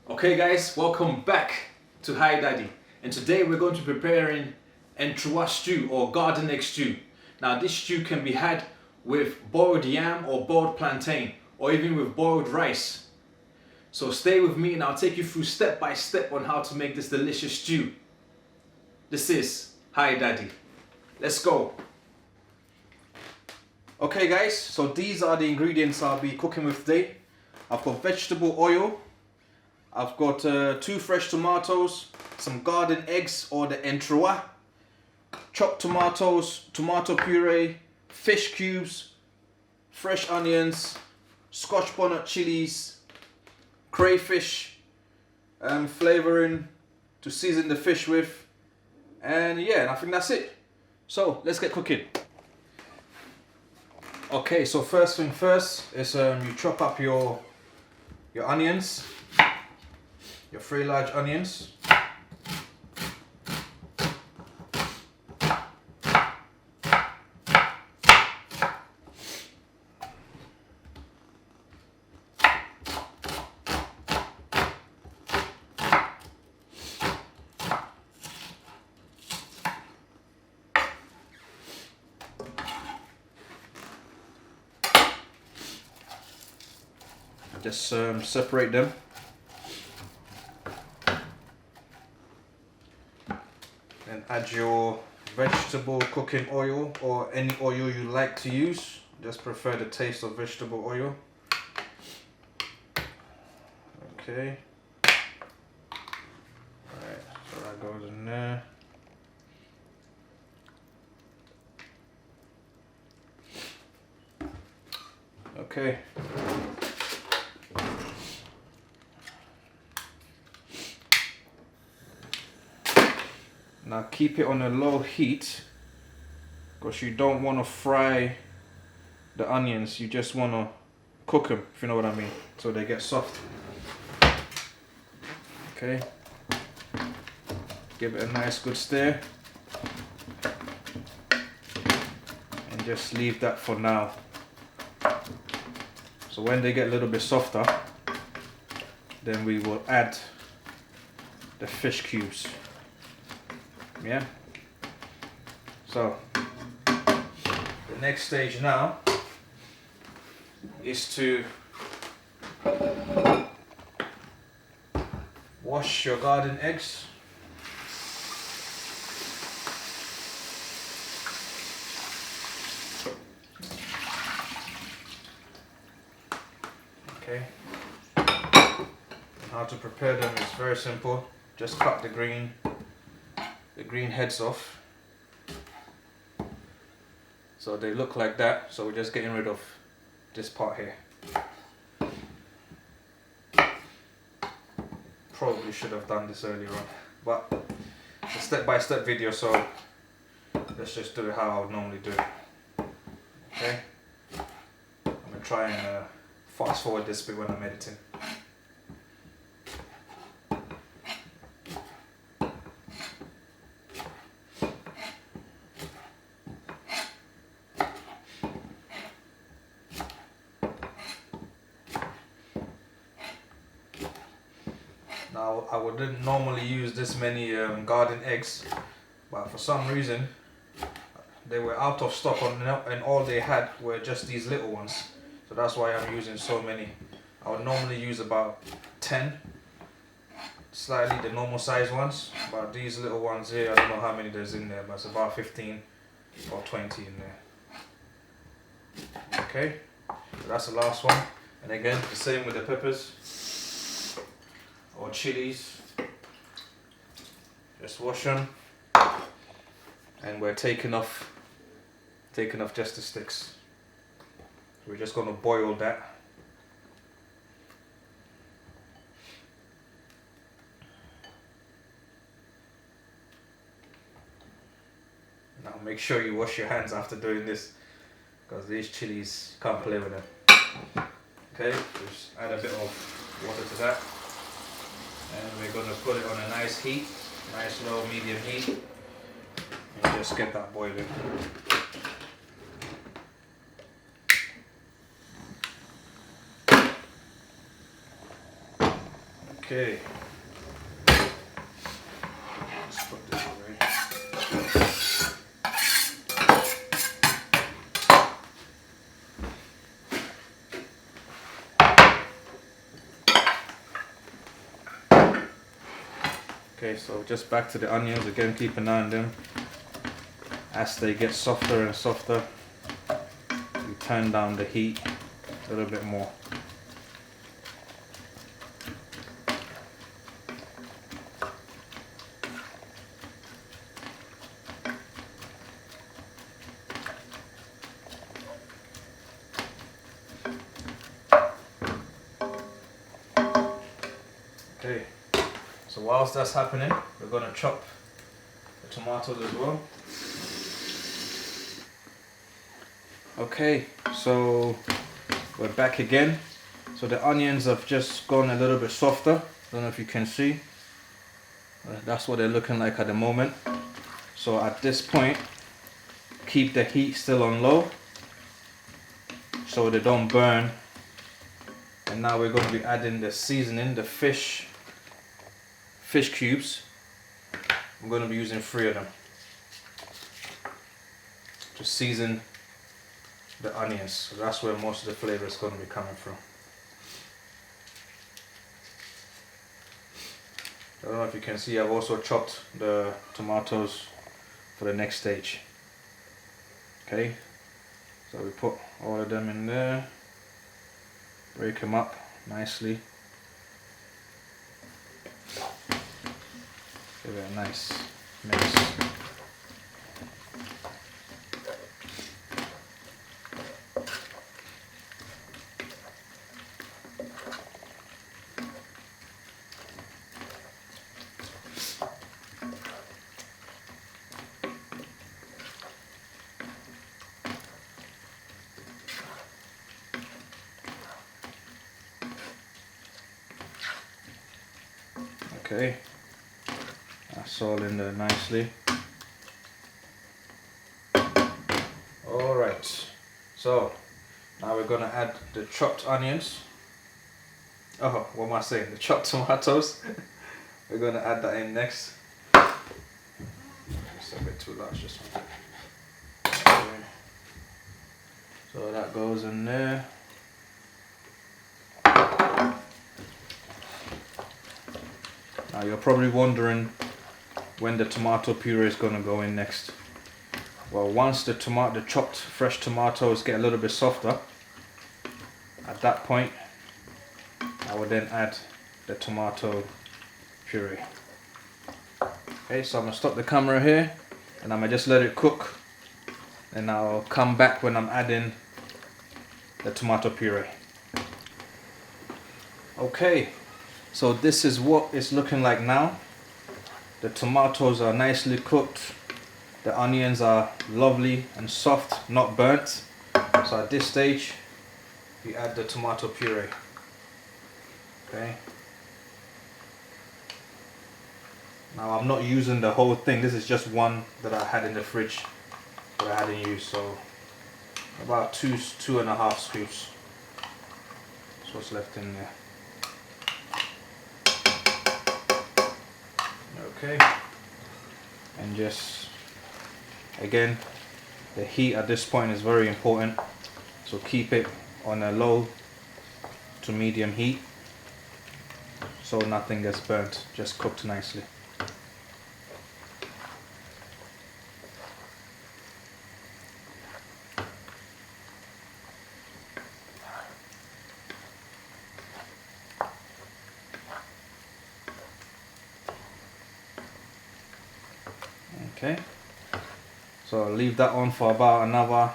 Okay guys, welcome back to Hi Daddy, and today we're going to be preparing entroa stew or garden egg stew. Now this stew can be had with boiled yam or boiled plantain or even with boiled rice. So stay with me and I'll take you through step by step on how to make this delicious stew. This is Hi Daddy. Let's go. Okay guys, so these are the ingredients I'll be cooking with today. I've got vegetable oil, I've got 2 fresh tomatoes, some garden eggs or the entroa, chopped tomatoes, tomato puree, fish cubes, fresh onions, scotch bonnet chilies, crayfish flavoring to season the fish with, and yeah, and I think that's it. So let's get cooking. Okay, so first thing first is you chop up your onions, your 3 large onions. Just separate them. And add your vegetable cooking oil or any oil you like to use. Just prefer the taste of vegetable oil. Okay. Alright, so that goes in there. Okay. Now keep it on a low heat because you don't want to fry the onions, you just want to cook them, if you know what I mean, so they get soft. Okay, give it a nice good stir and just leave that for now. So when they get a little bit softer, then we will add the fish cubes. Yeah. So the next stage now is to wash your garden eggs. Okay. How to prepare them is very simple. Just cut the green heads off, so they look like that. So we're just getting rid of this part here. Probably should have done this earlier on, but it's a step-by-step video, so let's just do it how I would normally do it. Okay, I'm gonna try and fast forward this bit when I'm editing. Now I wouldn't normally use this many garden eggs, but for some reason they were out of stock and all they had were just these little ones. So that's why I'm using so many. I would normally use about 10, slightly the normal size ones, but these little ones here, I don't know how many there's in there, but it's about 15 or 20 in there. Okay, so that's the last one. And again, the same with the peppers or chilies. Just wash them, and we're taking off just the sticks. We're just going to boil that. Now make sure you wash your hands after doing this, because these chilies, can't play with them. Okay, just add a bit of water to that. And we're going to put it on a nice heat, nice low medium heat, and just get that boiling. Okay. Let's put this away. Okay, so just back to the onions again. Keep an eye on them. As they get softer and softer, you turn down the heat a little bit more. Okay, so whilst that's happening, we're going to chop the tomatoes as well. Okay, so we're back again. So the onions have just gone a little bit softer. Don't know if you can see. That's what they're looking like at the moment. So at this point, keep the heat still on low so they don't burn. And now we're going to be adding the seasoning, the fish cubes. I'm going to be using 3 of them to season the onions. So that's where most of the flavor is going to be coming from. I don't know if you can see, I've also chopped the tomatoes for the next stage. Okay, so we put all of them in there, break them up nicely. Give it a nice mix. Okay, that's all in there nicely. Alright, so now we're going to add the chopped onions. Oh, what am I saying? The chopped tomatoes. We're going to add that in next. It's a bit too large, this one. Okay. So that goes in there. Now you're probably wondering when the tomato puree is going to go in next. Well, once the chopped fresh tomatoes get a little bit softer, at that point I will then add the tomato puree. Okay, so I'm going to stop the camera here and I'm going to just let it cook, and I'll come back when I'm adding the tomato puree. Okay, so this is what it's looking like now. The tomatoes are nicely cooked. The onions are lovely and soft, not burnt. So at this stage, you add the tomato puree. Okay. Now I'm not using the whole thing. This is just one that I had in the fridge that I hadn't used. So about 2.5 scoops. That's what's left in there. Okay, and just again, the heat at this point is very important, so keep it on a low to medium heat so nothing gets burnt, just cooked nicely. Okay, so I'll leave that on for about another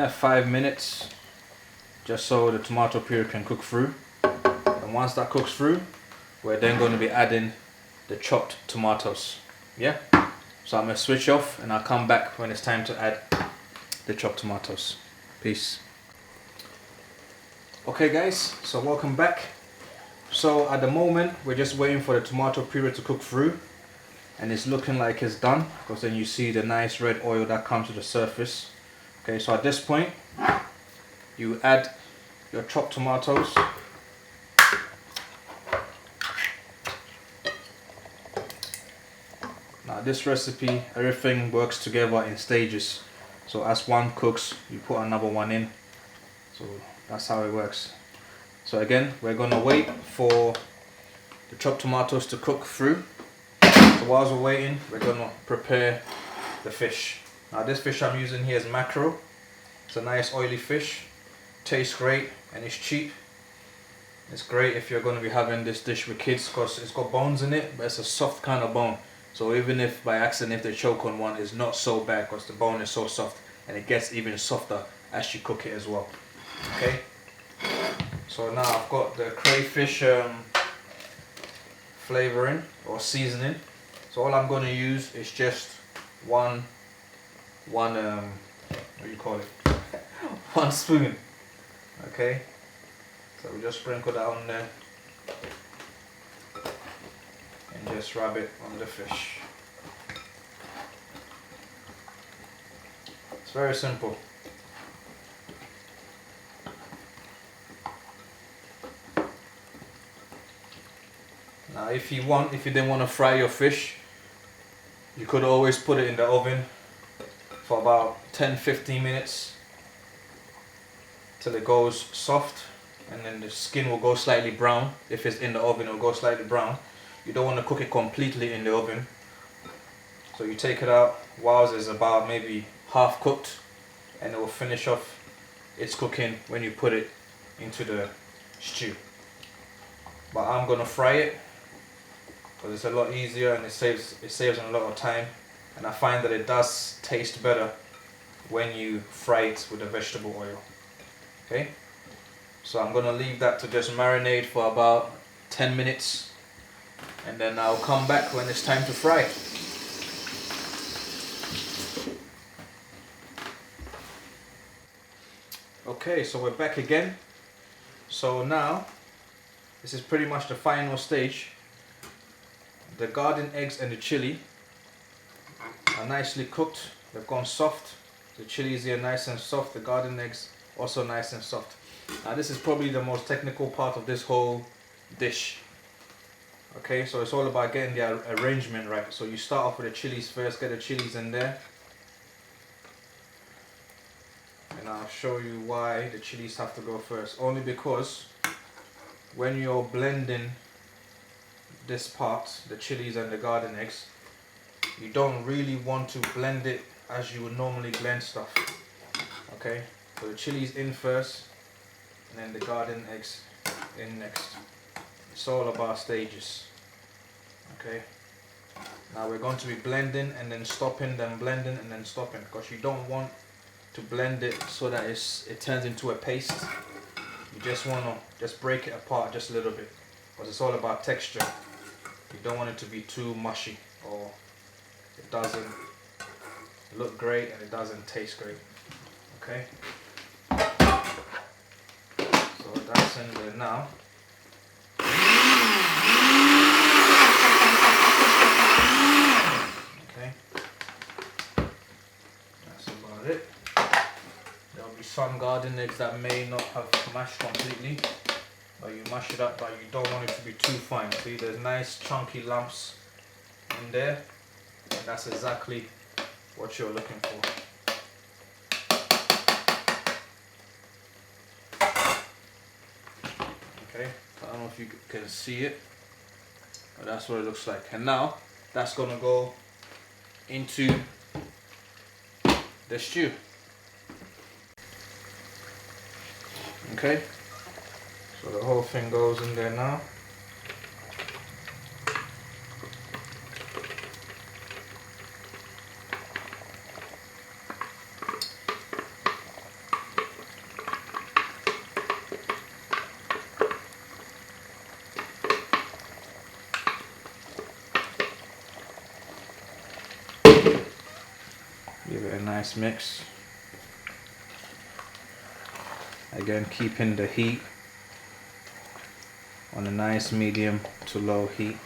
5 minutes, just so the tomato puree can cook through. And once that cooks through, we're then going to be adding the chopped tomatoes. Yeah, so I'm going to switch off and I'll come back when it's time to add the chopped tomatoes. Peace. Okay guys, so welcome back. So at the moment we're just waiting for the tomato puree to cook through, and it's looking like it's done, because then you see the nice red oil that comes to the surface. Okay, so at this point you add your chopped tomatoes this recipe, everything works together in stages. So as one cooks, you put another one in. So that's how it works. So again, we're gonna wait for the chopped tomatoes to cook through. So whilst we're waiting, we're gonna prepare the fish. Now this fish I'm using here is mackerel. It's a nice oily fish, tastes great, and it's cheap. It's great if you're going to be having this dish with kids because it's got bones in it, but it's a soft kind of bone. So even if by accident if they choke on one, it's not so bad because the bone is so soft, and it gets even softer as you cook it as well. Okay, so now I've got the crayfish flavoring or seasoning. So all I'm going to use is just one what do you call it? 1 spoon. Okay, so we just sprinkle that on there and just rub it on the fish. It's very simple. Now if you didn't want to fry your fish, you could always put it in the oven for about 10-15 minutes till it goes soft, and then the skin will go slightly brown. If it's in the oven, it will go slightly brown. You don't want to cook it completely in the oven, so you take it out whilst it's about maybe half cooked, and it will finish off its cooking when you put it into the stew. But I'm gonna fry it because it's a lot easier and it saves a lot of time, and I find that it does taste better when you fry it with the vegetable oil. Okay, so I'm gonna leave that to just marinate for about 10 minutes, and then I'll come back when it's time to fry it. Okay, so we're back again. So now this is pretty much the final stage. The garden eggs and the chili are nicely cooked. They've gone soft. The chilies here nice and soft. The garden eggs also nice and soft. Now this is probably the most technical part of this whole dish. Okay, so it's all about getting the arrangement right. So you start off with the chilies first. Get the chilies in there. And I'll show you why the chilies have to go first. Only because when you're blending this part, the chilies and the garden eggs, you don't really want to blend it as you would normally blend stuff. Okay, so the chilies in first, and then the garden eggs in next. It's all about stages. Okay, now we're going to be blending and then stopping, then blending and then stopping, because you don't want to blend it so that it turns into a paste. You just want to just break it apart just a little bit, because it's all about texture. You don't want it to be too mushy, or it doesn't look great and it doesn't taste great. Okay, so that's in there now. Okay, that's about it. There'll be some garden eggs that may not have mashed completely, but you mash it up, but you don't want it to be too fine. See, there's nice chunky lumps in there, and that's exactly what you're looking for. Okay, I don't know if you can see it, but that's what it looks like. And now that's gonna go into the stew. Okay, so the whole thing goes in there now. Give it a nice mix. Again, keeping the heat on a nice medium to low heat.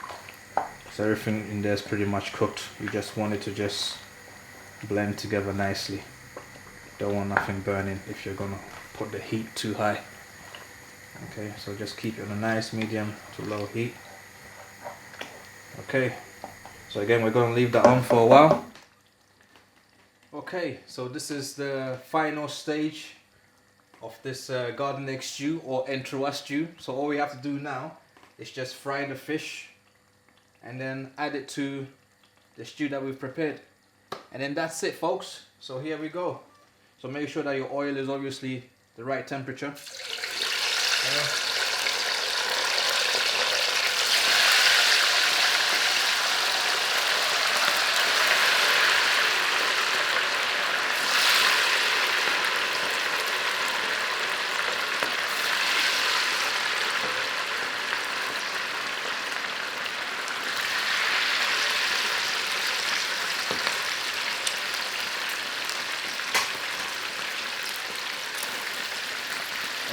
So everything in there is pretty much cooked. You just want it to just blend together nicely. Don't want nothing burning if you're gonna put the heat too high. Okay, so just keep it on a nice medium to low heat. Okay, So again, we're going to leave that on for a while. Okay, so this is the final stage of this garden egg stew or entroa stew. So all we have to do now is just fry the fish and then add it to the stew that we've prepared. And then that's it, folks. So here we go. So make sure that your oil is obviously the right temperature.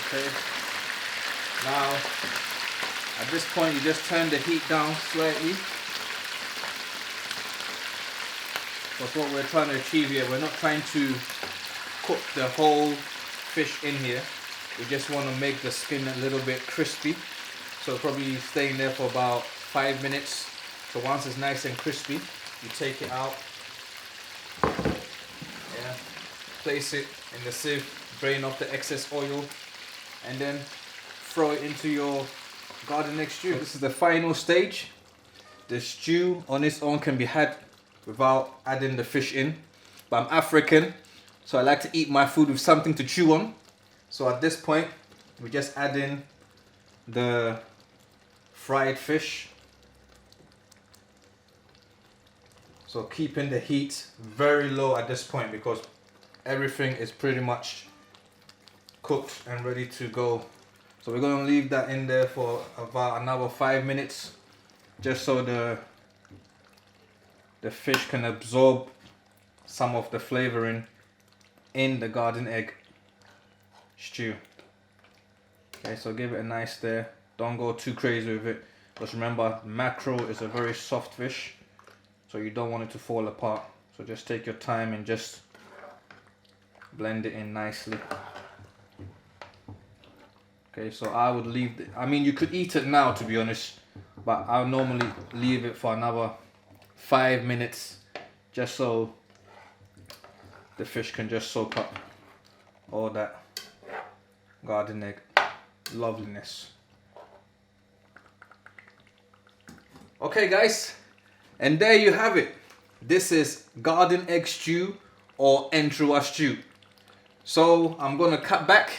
Okay, now at this point you just turn the heat down slightly. That's what we're trying to achieve here. We're not trying to cook the whole fish in here. We just want to make the skin a little bit crispy. So probably staying there for about 5 minutes. So once it's nice and crispy, you take it out. Yeah, place it in the sieve, drain off the excess oil, and then throw it into your garden egg stew. This is the final stage. The stew on its own can be had without adding the fish in, but I'm African, so I like to eat my food with something to chew on. So at this point, we just add in the fried fish. So keeping the heat very low at this point because everything is pretty much cooked and ready to go. So we're going to leave that in there for about another 5 minutes, just so the fish can absorb some of the flavoring in the garden egg stew. Okay, so give it a nice stir. Don't go too crazy with it. Just remember, mackerel is a very soft fish, so you don't want it to fall apart. So just take your time and just blend it in nicely. Okay, so I would leave it. I mean, you could eat it now, to be honest, but I'll normally leave it for another 5 minutes, just so the fish can just soak up all that garden egg loveliness. Okay, guys, and there you have it. This is garden egg stew or entroa stew. So I'm gonna cut back,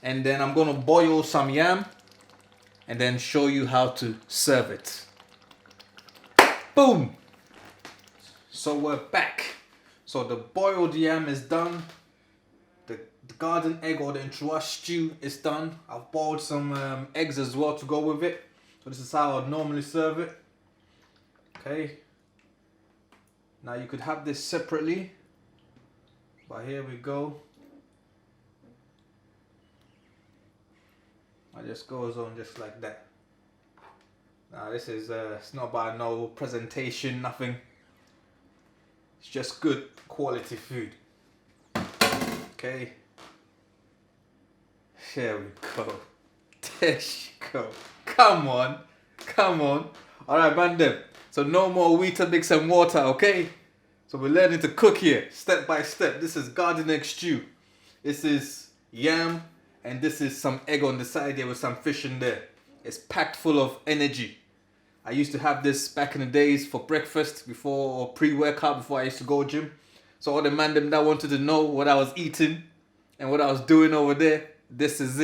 and then I'm gonna boil some yam and then show you how to serve it. Boom! So we're back. So the boiled yam is done. The garden egg or the entroa stew is done. I've boiled some eggs as well to go with it. So this is how I'd normally serve it. Okay. Now you could have this separately, but here we go. It just goes on just like that. Now this is it's not about no presentation, nothing. It's just good quality food. Okay. There we go. There you go. Come on. Come on. Alright, bandem. So no more Weetabix and water, okay? So we're learning to cook here, step by step. This is garden egg stew. This is yam. And this is some egg on the side here with some fish in there. It's packed full of energy. I used to have this back in the days for breakfast before, or pre-workout before I used to go gym. So all the man them that wanted to know what I was eating and what I was doing over there, this is it.